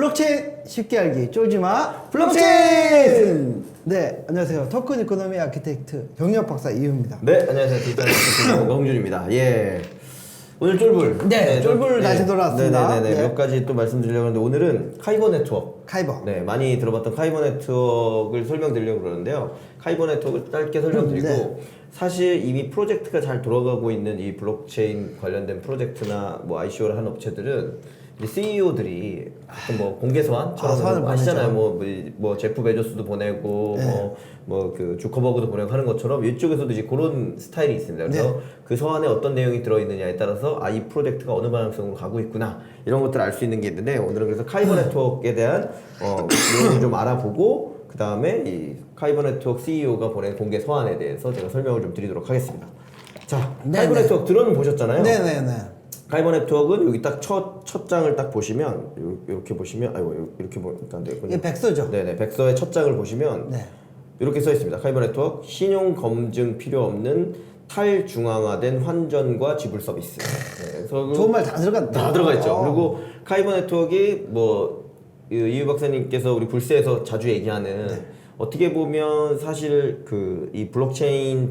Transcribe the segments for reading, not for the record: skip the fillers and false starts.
블록체인 쉽게 알기 쫄지마 블록체인. 네, 안녕하세요. 토큰 이코노미 아키텍트 경력 박사 이유입니다. 네, 안녕하세요. 디지털 마케팅 홍준입니다. 예. 오늘 쫄불. 네, 쫄불 다시 돌아왔습니다. 네네네. 네. 몇 가지 또 말씀드리려고 하는데 오늘은 카이버 네트워크. 카이버. 네, 많이 들어봤던 카이버 네트워크를 설명드리려고 그러는데요. 카이버 네트워크를 짧게 설명드리고 네. 사실 이미 프로젝트가 잘 돌아가고 있는 이 블록체인 관련된 프로젝트나 뭐 ICO를 한 업체들은 CEO들이 뭐 공개 소환처럼 소환을 아시잖아요. 보내죠. 뭐 제프 베조스도 보내고 네. 뭐 그 주커버그도 보내고 하는 것처럼 이쪽에서도 이제 그런 스타일이 있습니다. 그래서 네. 그 서한에 어떤 내용이 들어있느냐에 따라서 이 프로젝트가 어느 방향성으로 가고 있구나 이런 것들을 알 수 있는 게 있는데 오늘은 그래서 카이버 네트워크에 대한 내용을 좀 알아보고 그 다음에 이 카이버 네트워크 CEO가 보낸 공개 서한에 대해서 제가 설명을 좀 드리도록 하겠습니다. 자, 카이버 네네. 네트워크 들어는 보셨잖아요. 네네네. 카이버 네트워크는 여기 딱 첫 장을 딱 보시면 이렇게 보시면 이렇게 보니까 안 되겠군요. 이게 백서죠? 네네, 백서의 첫 장을 보시면 네. 이렇게 써 있습니다. 카이버 네트워크 신용 검증 필요 없는 탈중앙화된 환전과 지불 서비스. 네, 그래서 좋은 말 다 들어갔다. 다 들어가 있죠. 그리고 카이버 네트워크가 뭐 이유 박사님께서 우리 불스에서 자주 얘기하는 어떻게 보면 사실 그 이 블록체인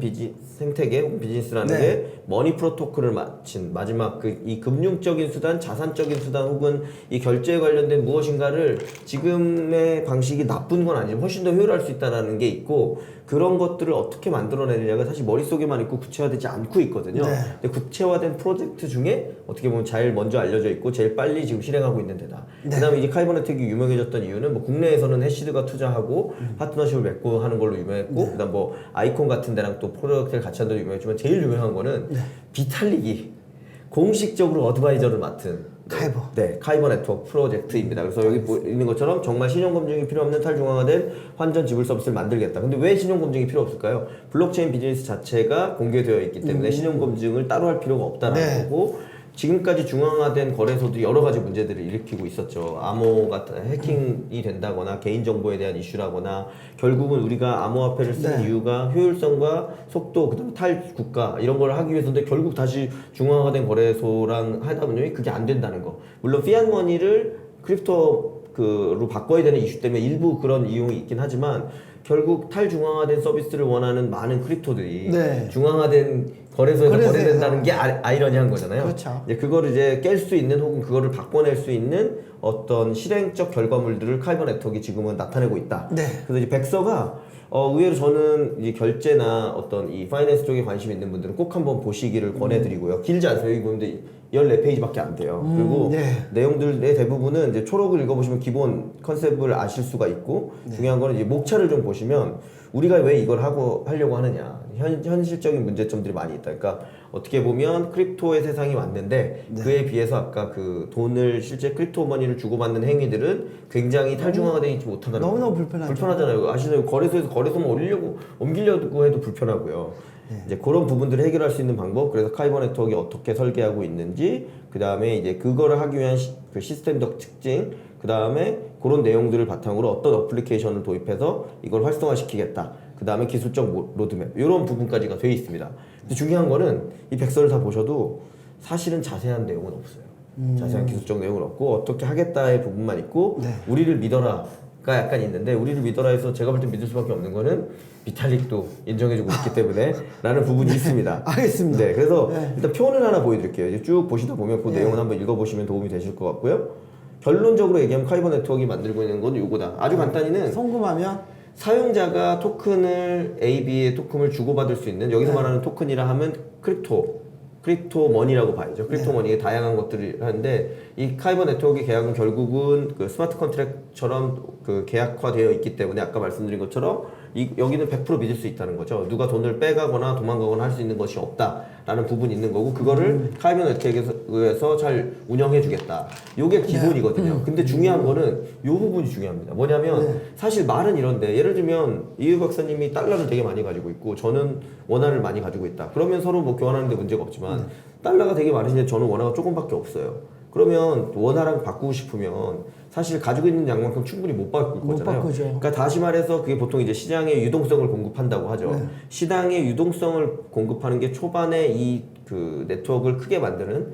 생태계 혹은 비즈니스라는 네. 게 머니 프로토콜을 마친 마지막 그 이 금융적인 수단, 자산적인 수단 혹은 이 결제에 관련된 무엇인가를 지금의 방식이 나쁜 건 아니지만 훨씬 더 효율할 수 있다는 게 있고 그런 것들을 어떻게 만들어내느냐가 사실 머릿속에만 있고 구체화되지 않고 있거든요. 네. 근데 구체화된 프로젝트 중에 어떻게 보면 제일 먼저 알려져 있고 제일 빨리 지금 실행하고 있는 데다. 네. 그다음에 이제 카이버 네트워크가 유명해졌던 이유는 뭐 국내에서는 해시드가 투자하고 파트너십을 맺고 하는 걸로 유명했고 그다음 뭐 아이콘 같은 데랑 또 프로젝트를 같이 한다고 유명했지만 제일 유명한 거는 비탈릭이 공식적으로 어드바이저를 맡은 카이버. 네, 카이버 네트워크 프로젝트입니다. 그래서 여기 있는 것처럼 정말 신용검증이 필요 없는 탈중앙화된 환전 지불 서비스를 만들겠다. 근데 왜 신용검증이 필요 없을까요? 블록체인 비즈니스 자체가 공개되어 있기 때문에 신용검증을 따로 할 필요가 없다는 네. 거고 지금까지 중앙화된 거래소들이 여러 가지 문제들을 일으키고 있었죠. 암호 같은 해킹이 된다거나 개인정보에 대한 이슈라거나 결국은 우리가 암호화폐를 쓰는 네. 이유가 효율성과 속도, 그다음에 탈국가 이런 걸 하기 위해서인데 결국 다시 중앙화된 거래소랑 하다 보니 그게 안 된다는 거. 물론 피앗머니를 크립토로 바꿔야 되는 이슈 때문에 일부 그런 이용이 있긴 하지만 결국 탈중앙화된 서비스를 원하는 많은 크립토들이 네. 중앙화된 거래소에서 거래소에서. 거래된다는 게 아이러니한 거잖아요. 그렇죠. 이제 그거를 이제 깰 수 있는 혹은 그거를 바꿔낼 수 있는 어떤 실행적 결과물들을 카이버 네트워크가 지금은 나타내고 있다. 네. 그래서 이제 백서가 의외로 저는 이제 결제나 어떤 이 파이낸스 쪽에 관심 있는 분들은 꼭 한번 보시기를 권해드리고요. 길지 않아요. 여기 보는데 14페이지밖에 안 돼요. 그리고 네. 내용들의 대부분은 이제 초록을 읽어보시면 기본 컨셉을 아실 수가 있고 중요한 거는 이제 목차를 좀 보시면 우리가 왜 이걸 하려고 하느냐 현실적인 문제점들이 많이 있다. 그러니까 어떻게 보면 크립토의 세상이 왔는데 그에 비해서 아까 그 돈을 실제 크립토 머니를 주고받는 행위들은 굉장히 탈중앙화되어 있지 못하다는 너무너무 거예요. 불편하죠. 불편하잖아요. 아시나요? 거래소에서 거래소만 옮기려고 해도 불편하고요. 이제 그런 부분들을 해결할 수 있는 방법, 그래서 카이버 네트워크가 어떻게 설계하고 있는지, 그 다음에 이제 그거를 하기 위한 그 시스템적 특징, 그 다음에 그런 내용들을 바탕으로 어떤 어플리케이션을 도입해서 이걸 활성화시키겠다. 그 다음에 기술적 로드맵, 이런 부분까지가 돼 있습니다. 근데 중요한 거는 이 백서를 다 보셔도 사실은 자세한 내용은 없어요. 자세한 기술적 내용은 없고 어떻게 하겠다의 부분만 있고 네. 우리를 믿어라가 약간 있는데 우리를 믿어라 해서 제가 볼 때 믿을 수밖에 없는 거는 비탈릭도 인정해주고 있기 때문에 라는 부분이 있습니다. 알겠습니다. 네, 그래서 네. 일단 표는 하나 보여드릴게요. 이제 쭉 보시다 보면 그 네. 내용을 한번 읽어보시면 도움이 되실 것 같고요. 결론적으로 얘기하면 카이버 네트워크가 만들고 있는 건 이거다. 아주 간단히는 성금하면 사용자가 토큰을 A, B의 토큰을 주고받을 수 있는 여기서 말하는 토큰이라 하면 크립토 머니라고 봐야죠. 크립토 머니에 다양한 것들이 하는데 이 카이버 네트워크 계약은 결국은 그 스마트 컨트랙처럼 그 계약화되어 있기 때문에 아까 말씀드린 것처럼 여기는 100% 믿을 수 있다는 거죠. 누가 돈을 빼가거나 도망가거나 할 수 있는 것이 없다라는 부분이 있는 거고 그거를 카이버 네트워크에서 잘 운영해 주겠다. 요게 기본이거든요. 근데 중요한 거는 요 부분이 중요합니다. 뭐냐면 사실 말은 이런데 예를 들면 이유 박사님이 달러를 되게 많이 가지고 있고 저는 원화를 많이 가지고 있다. 그러면 서로 뭐 교환하는데 문제가 없지만 달러가 되게 많으신데 저는 원화가 조금밖에 없어요. 그러면 원화랑 바꾸고 싶으면 사실 가지고 있는 양만큼 충분히 못 바꿀 못 거잖아요. 바꾸죠. 그러니까 다시 말해서 그게 보통 이제 시장의 유동성을 공급한다고 하죠. 네. 시장의 유동성을 공급하는 게 초반에 이 그 네트워크를 크게 만드는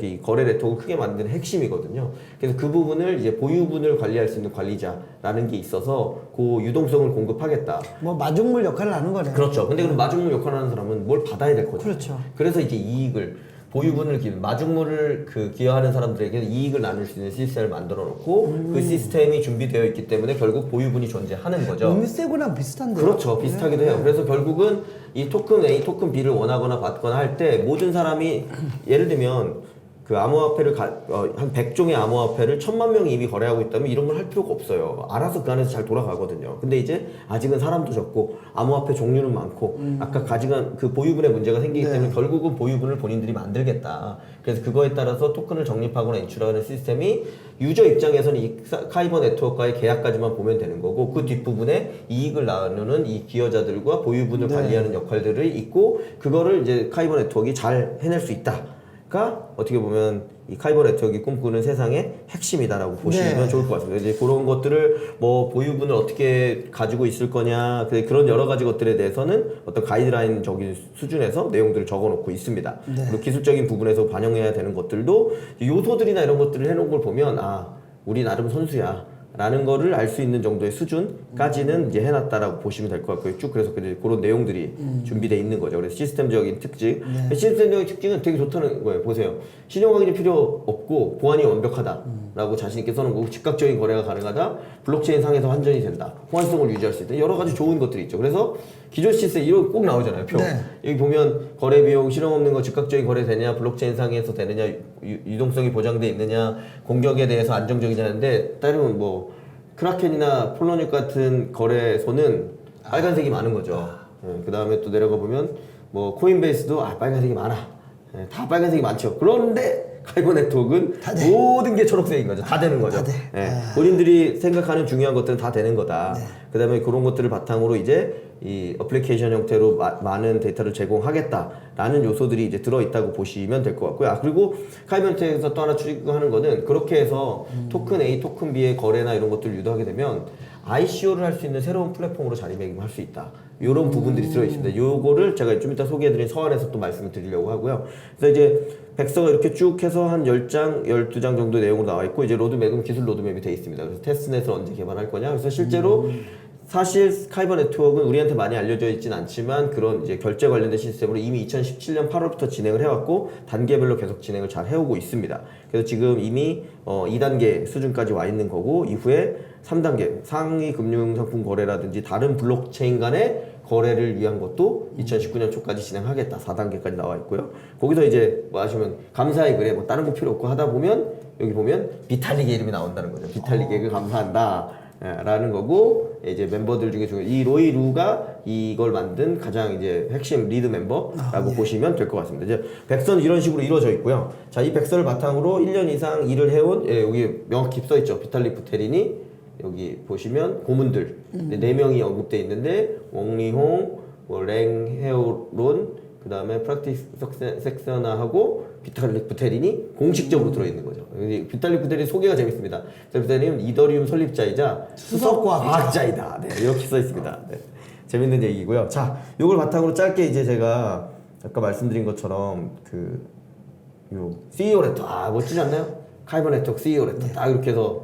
이 거래 네트워크를 크게 만드는 핵심이거든요. 그래서 그 부분을 이제 보유분을 관리할 수 있는 관리자라는 게 있어서 그 유동성을 공급하겠다. 뭐 마중물 역할을 하는 거네요. 그렇죠. 근데 그럼 마중물 역할을 하는 사람은 뭘 받아야 될 거죠. 그렇죠. 그래서 이제 이익을 보유분을 마중물을 기여하는 사람들에게 이익을 나눌 수 있는 시스템을 만들어 놓고 그 시스템이 준비되어 있기 때문에 결국 보유분이 존재하는 거죠. 음세고랑 비슷한데요. 그렇죠. 비슷하기도 해요. 그래서 결국은 이 토큰 A, 토큰 B를 원하거나 받거나 할 때 모든 사람이 예를 들면 그 암호화폐를 한 100종의 암호화폐를 1000만 명이 이미 거래하고 있다면 이런 걸 할 필요가 없어요. 알아서 그 안에서 잘 돌아가거든요. 근데 이제 아직은 사람도 적고 암호화폐 종류는 많고 아까 가져간 그 보유분의 문제가 생기기 때문에 결국은 보유분을 본인들이 만들겠다. 그래서 그거에 따라서 토큰을 적립하거나 인출하는 시스템이 유저 입장에서는 이 카이버 네트워크와의 계약까지만 보면 되는 거고 그 뒷부분에 이익을 나누는 이 기여자들과 보유분을 관리하는 역할들이 있고 그거를 이제 카이버 네트워크가 잘 해낼 수 있다. 가 어떻게 보면 이 카이버 네트워크가 꿈꾸는 세상의 핵심이다라고 보시면 좋을 것 같습니다. 이제 그런 것들을 뭐 보유분을 어떻게 가지고 있을 거냐 그런 여러 가지 것들에 대해서는 어떤 가이드라인적인 수준에서 내용들을 적어놓고 있습니다. 그리고 기술적인 부분에서 반영해야 되는 것들도 요소들이나 이런 것들을 해놓은 걸 보면 아 우리 나름 선수야. 라는 거를 알 수 있는 정도의 수준까지는 이제 해놨다라고 보시면 될 것 같고요. 쭉 그래서 그런 내용들이 준비되어 있는 거죠. 그래서 시스템적인 특징. 시스템적인 특징은 되게 좋다는 거예요. 보세요. 신용 확인이 필요 없고 보안이 완벽하다라고 자신 있게 써놓은 거고 즉각적인 거래가 가능하다. 블록체인 상에서 환전이 된다. 호환성을 유지할 수 있다. 여러 가지 좋은 것들이 있죠. 그래서 기존 시스템 이런 꼭 나오잖아요. 표. 여기 보면 거래 비용 실행 없는 거 즉각적인 거래 되냐, 블록체인 상에서 되느냐, 유동성이 보장돼 있느냐, 공격에 대해서 안정적이냐는데 따르면 뭐 크라켄이나 폴로닉 같은 거래소는 빨간색이 많은 거죠. 그 다음에 또 내려가 보면 뭐 코인베이스도 빨간색이 많아. 다 빨간색이 많죠. 그런데 카이버 네트워크는 모든 게 초록색인 거죠. 다 되는 거죠. 본인들이 생각하는 중요한 것들은 다 되는 거다. 그 다음에 그런 것들을 바탕으로 이제 이 어플리케이션 형태로 많은 데이터를 제공하겠다라는 요소들이 이제 들어있다고 보시면 될 것 같고요. 그리고 카이버 네트워크에서 또 하나 추가하는 거는 그렇게 해서 토큰 A, 토큰 B의 거래나 이런 것들을 유도하게 되면 ICO를 할 수 있는 새로운 플랫폼으로 자리매김할 수 있다. 이런 부분들이 들어있습니다. 요거를 제가 좀 이따 소개해드린 서한에서 또 말씀을 드리려고 하고요. 그래서 이제 백서가 이렇게 쭉 해서 한 10장, 12장 정도 내용으로 나와 있고 이제 로드맵은 기술 로드맵이 돼 있습니다. 그래서 테스트넷을 언제 개발할 거냐. 그래서 실제로 사실 카이버 네트워크는 우리한테 많이 알려져 있진 않지만 그런 이제 결제 관련된 시스템으로 이미 2017년 8월부터 진행을 해왔고 단계별로 계속 진행을 잘 해오고 있습니다. 그래서 지금 이미 2단계 수준까지 와 있는 거고 이후에 3단계 상위 금융상품 거래라든지 다른 블록체인 간의 거래를 위한 것도 2019년 초까지 진행하겠다. 4단계까지 나와 있고요. 거기서 이제 뭐 하시면 감사의 글에 뭐 다른 거 필요 없고 하다 보면 여기 보면 비탈릭의 이름이 나온다는 거죠. 비탈릭에게 감사한다. 라는 거고 이제 멤버들 중에 이 로이 루가 이걸 만든 가장 이제 핵심 리드 멤버라고 보시면 될 것 같습니다. 이제 백서는 이런 식으로 이루어져 있고요. 자, 이 백서를 바탕으로 1년 이상 일을 해온 여기 명확히 써 있죠. 비탈릭 부테린이 여기 보시면 고문들 4명이 언급돼 있는데 웡리홍, 뭐 랭헤오론 그 다음에 프락티스 섹서나하고 비탈릭 부테린이 공식적으로 들어있는 거죠. 비탈릭 부테린 소개가 재밌습니다. 비탈릭은 이더리움 설립자이자 수석과학자이다. 네, 이렇게 써 있습니다. 네, 재밌는 얘기고요. 자, 요걸 바탕으로 짧게 이제 제가 아까 말씀드린 것처럼 요 CEO 레터 멋지지 않나요? 카이버 네트워크 CEO 레터 딱 이렇게 해서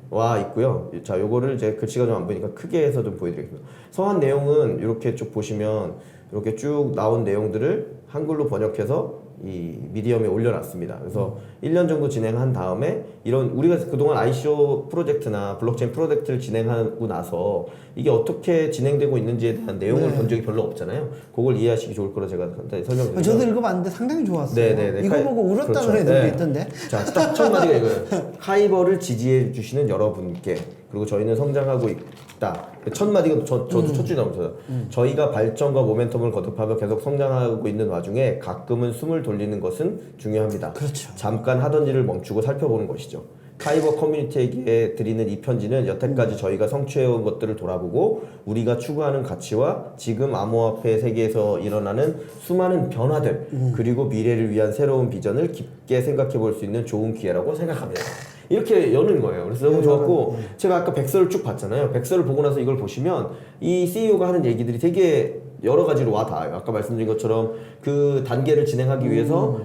와 있고요. 자, 요거를 이제 글씨가 좀 안 보이니까 크게 해서 좀 보여드리겠습니다. 서한 내용은 이렇게 쭉 보시면 이렇게 쭉 나온 내용들을 한글로 번역해서 이 미디엄에 올려놨습니다. 그래서 1년 정도 진행한 다음에 이런 우리가 그동안 ICO 프로젝트나 블록체인 프로젝트를 진행하고 나서 이게 어떻게 진행되고 있는지에 대한 내용을 본 적이 별로 없잖아요. 그걸 이해하시기 좋을 거라 제가 간단히 설명드리면 저도 읽어봤는데 상당히 좋았어요. 네네네. 이거 보고 울었다는 애들도 있던데. 자, 딱 첫 마디가 이거예요. 카이버를 지지해 주시는 여러분께 그리고 저희는 성장하고 있다. 첫 마디가 저도 첫 줄 나오면서 저희가 발전과 모멘텀을 거듭하며 계속 성장하고 있는 와중에 가끔은 숨을 돌리는 것은 중요합니다. 그렇죠. 잠깐 하던 일을 멈추고 살펴보는 것이죠. 카이버 커뮤니티에게 드리는 이 편지는 여태까지 저희가 성취해온 것들을 돌아보고 우리가 추구하는 가치와 지금 암호화폐 세계에서 일어나는 수많은 변화들 그리고 미래를 위한 새로운 비전을 깊게 생각해 볼 수 있는 좋은 기회라고 생각합니다. 이렇게 여는 거예요. 그래서 너무 좋았고 제가 아까 백서를 쭉 봤잖아요. 백서를 보고 나서 이걸 보시면 이 CEO가 하는 얘기들이 되게 여러 가지로 와 닿아요. 아까 말씀드린 것처럼 그 단계를 진행하기 위해서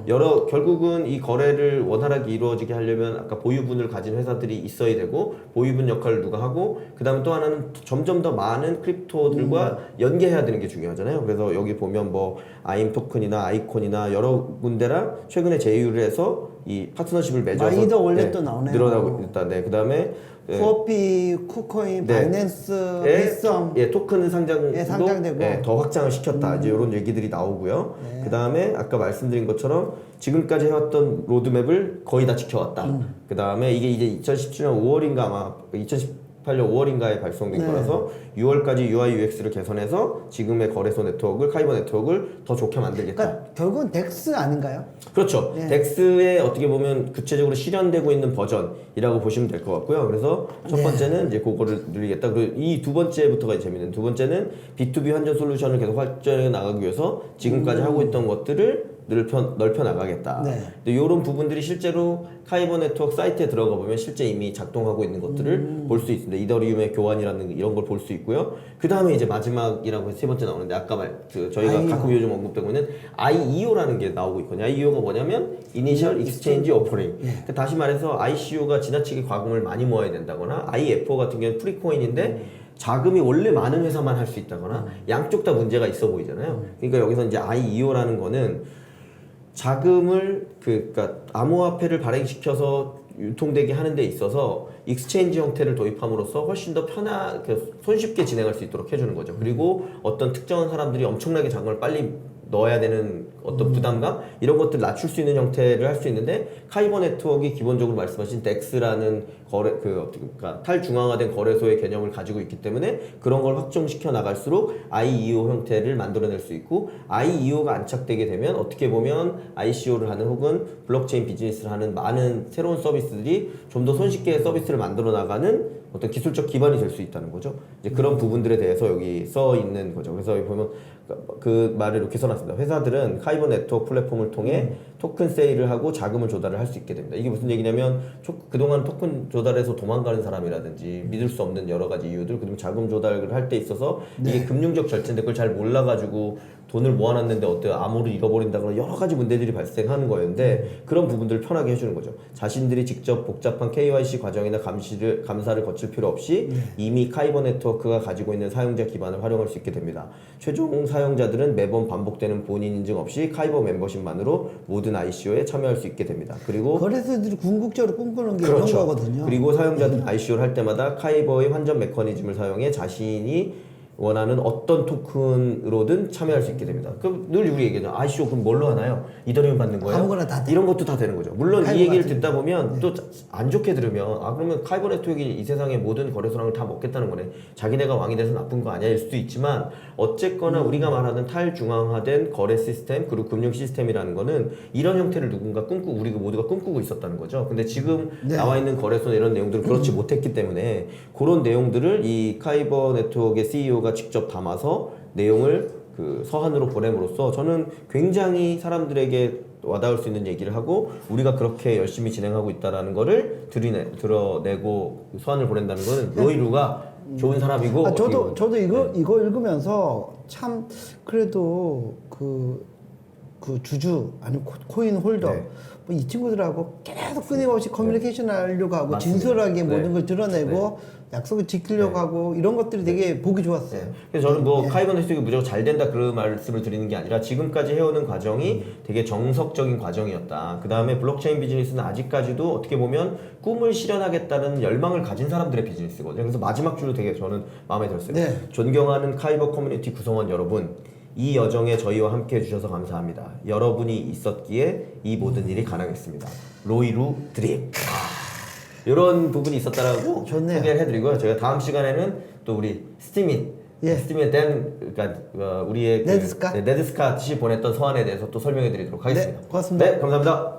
결국은 이 거래를 원활하게 이루어지게 하려면 아까 보유분을 가진 회사들이 있어야 되고 보유분 역할을 누가 하고 그 다음에 또 하나는 점점 더 많은 크립토들과 연계해야 되는 게 중요하잖아요. 그래서 여기 보면 뭐 아임 토큰이나 아이콘이나 여러 군데랑 최근에 제휴를 해서 이 파트너십을 맺어서 마이더 원래 나오네요. 늘어나고 있다. 네, 그 다음에 후오피, 쿠코인, 네. 바이낸스, 빗썸 토큰 상장도 상장되고 더 확장을 시켰다. 이제 이런 얘기들이 나오고요. 그 다음에 아까 말씀드린 것처럼 지금까지 해왔던 로드맵을 거의 다 지켜왔다. 그 다음에 이게 이제 2017년 5월인가 아마 2018년 5월인가에 발송된 거라서 6월까지 UI UX를 개선해서 지금의 거래소 네트워크를 카이버 네트워크를 더 좋게 만들겠다. 그러니까 결국은 덱스 아닌가요? 그렇죠. 덱스에 어떻게 보면 구체적으로 실현되고 있는 버전이라고 보시면 될 것 같고요. 그래서 첫 번째는 이제 그거를 늘리겠다. 그리고 이 두 번째부터가 재밌는. 두 번째는 B2B 환전 솔루션을 계속 발전해 나가기 위해서 지금까지 하고 있던 것들을 넓혀 나가겠다. 네. 근데 이런 부분들이 실제로 카이버 네트워크 사이트에 들어가 보면 실제 이미 작동하고 있는 것들을 볼 수 있습니다. 이더리움의 교환이라는 이런 걸 볼 수 있고요. 그 다음에 이제 마지막이라고 세 번째 나오는데 아까 저희가 가끔 요즘 언급되고 있는 IEO라는 게 나오고 있거든요. IEO가 뭐냐면 Initial Exchange Offering. 그러니까 다시 말해서 ICO가 지나치게 과금을 많이 모아야 된다거나 IFO 같은 경우는 프리코인인데 자금이 원래 많은 회사만 할 수 있다거나 양쪽 다 문제가 있어 보이잖아요. 그러니까 여기서 이제 IEO라는 거는 자금을 그러니까 암호화폐를 발행시켜서 유통되게 하는 데 있어서 익스체인지 형태를 도입함으로써 훨씬 더 손쉽게 진행할 수 있도록 해주는 거죠. 그리고 어떤 특정한 사람들이 엄청나게 자금을 빨리 넣어야 되는 어떤 부담감 이런 것들 낮출 수 있는 형태를 할 수 있는데 카이버 네트워크가 기본적으로 말씀하신 덱스라는 그러니까 탈중앙화된 거래소의 개념을 가지고 있기 때문에 그런 걸 확정시켜 나갈수록 IEO 형태를 만들어낼 수 있고 IEO가 안착되게 되면 어떻게 보면 ICO를 하는 혹은 블록체인 비즈니스를 하는 많은 새로운 서비스들이 좀 더 손쉽게 서비스를 만들어 나가는 어떤 기술적 기반이 될 수 있다는 거죠. 이제 그런 부분들에 대해서 여기 써 있는 거죠. 그래서 여기 보면 그 말을 이렇게 써놨습니다. 회사들은 카이버 네트워크 플랫폼을 통해 토큰 세일을 하고 자금을 조달을 할 수 있게 됩니다. 이게 무슨 얘기냐면 그동안 토큰 조달해서 도망가는 사람이라든지 믿을 수 없는 여러 가지 이유들 그리고 자금 조달을 할 때 있어서 이게 금융적 절차인데 그걸 잘 몰라가지고 돈을 모아놨는데 어때요? 암호를 잃어버린다거나 여러 가지 문제들이 발생하는 거였는데 그런 부분들을 편하게 해주는 거죠. 자신들이 직접 복잡한 KYC 과정이나 감사를 거칠 필요 없이 이미 카이버 네트워크가 가지고 있는 사용자 기반을 활용할 수 있게 됩니다. 최종 사용자들은 매번 반복되는 본인 인증 없이 카이버 멤버십만으로 모든 ICO에 참여할 수 있게 됩니다. 그리고 거래소들이 궁극적으로 꿈꾸는 게 그렇죠. 이런 거거든요. 그리고 사용자들은 ICO를 할 때마다 카이버의 환전 메커니즘을 사용해 자신이 원하는 어떤 토큰으로든 참여할 수 있게 됩니다. 그럼 늘 우리 얘기하죠. ICO 그럼 뭘로 하나요? 이더리움 받는 거예요? 아무거나 다 돼. 이런 것도 다 되는 거죠. 물론 이 얘기를 같은. 듣다 보면 또 안 좋게 들으면 그러면 카이버 네트워크가 이 세상의 모든 거래소랑을 다 먹겠다는 거네. 자기네가 왕이 돼서 나쁜 거 아니야 일 수도 있지만 어쨌거나 우리가 말하는 탈중앙화된 거래 시스템 그리고 금융 시스템이라는 거는 이런 형태를 누군가 우리가 모두가 꿈꾸고 있었다는 거죠. 근데 지금 나와 있는 거래소나 이런 내용들은 그렇지 못했기 때문에 그런 내용들을 이 카이버 네트워크의 CEO가 직접 담아서 내용을 그 서한으로 보냄으로써 저는 굉장히 사람들에게 와닿을 수 있는 얘기를 하고 우리가 그렇게 열심히 진행하고 있다라는 거를 드러내고 서한을 보낸다는 거는 로이루가 좋은 사람이고 저도 이거 읽으면서 참 그래도 그 주주 아니면 코인 홀더 뭐 이 친구들하고 계속 끊임없이 커뮤니케이션 하려고 하고 맞습니다. 진솔하게 모든 걸 드러내고 약속을 지키려고 하고 이런 것들이 되게 보기 좋았어요. 그래서 저는 카이버 네트워크가 무조건 잘 된다 그런 말씀을 드리는 게 아니라 지금까지 해오는 과정이 되게 정석적인 과정이었다. 그 다음에 블록체인 비즈니스는 아직까지도 어떻게 보면 꿈을 실현하겠다는 열망을 가진 사람들의 비즈니스거든요. 그래서 마지막 줄로 되게 저는 마음에 들었어요. 존경하는 카이버 커뮤니티 구성원 여러분, 이 여정에 저희와 함께 해주셔서 감사합니다. 여러분이 있었기에 이 모든 일이 가능했습니다. 로이루 드림. 이런 부분이 있었다라고 좋네요. 소개를 해드리고요. 저희가 다음 시간에는 또 우리 스티밋 그러니까 우리의 네드스캇? 네드스캇이 보냈던 서한에 대해서 또 설명해드리도록 하겠습니다. 네, 고맙습니다. 네, 감사합니다.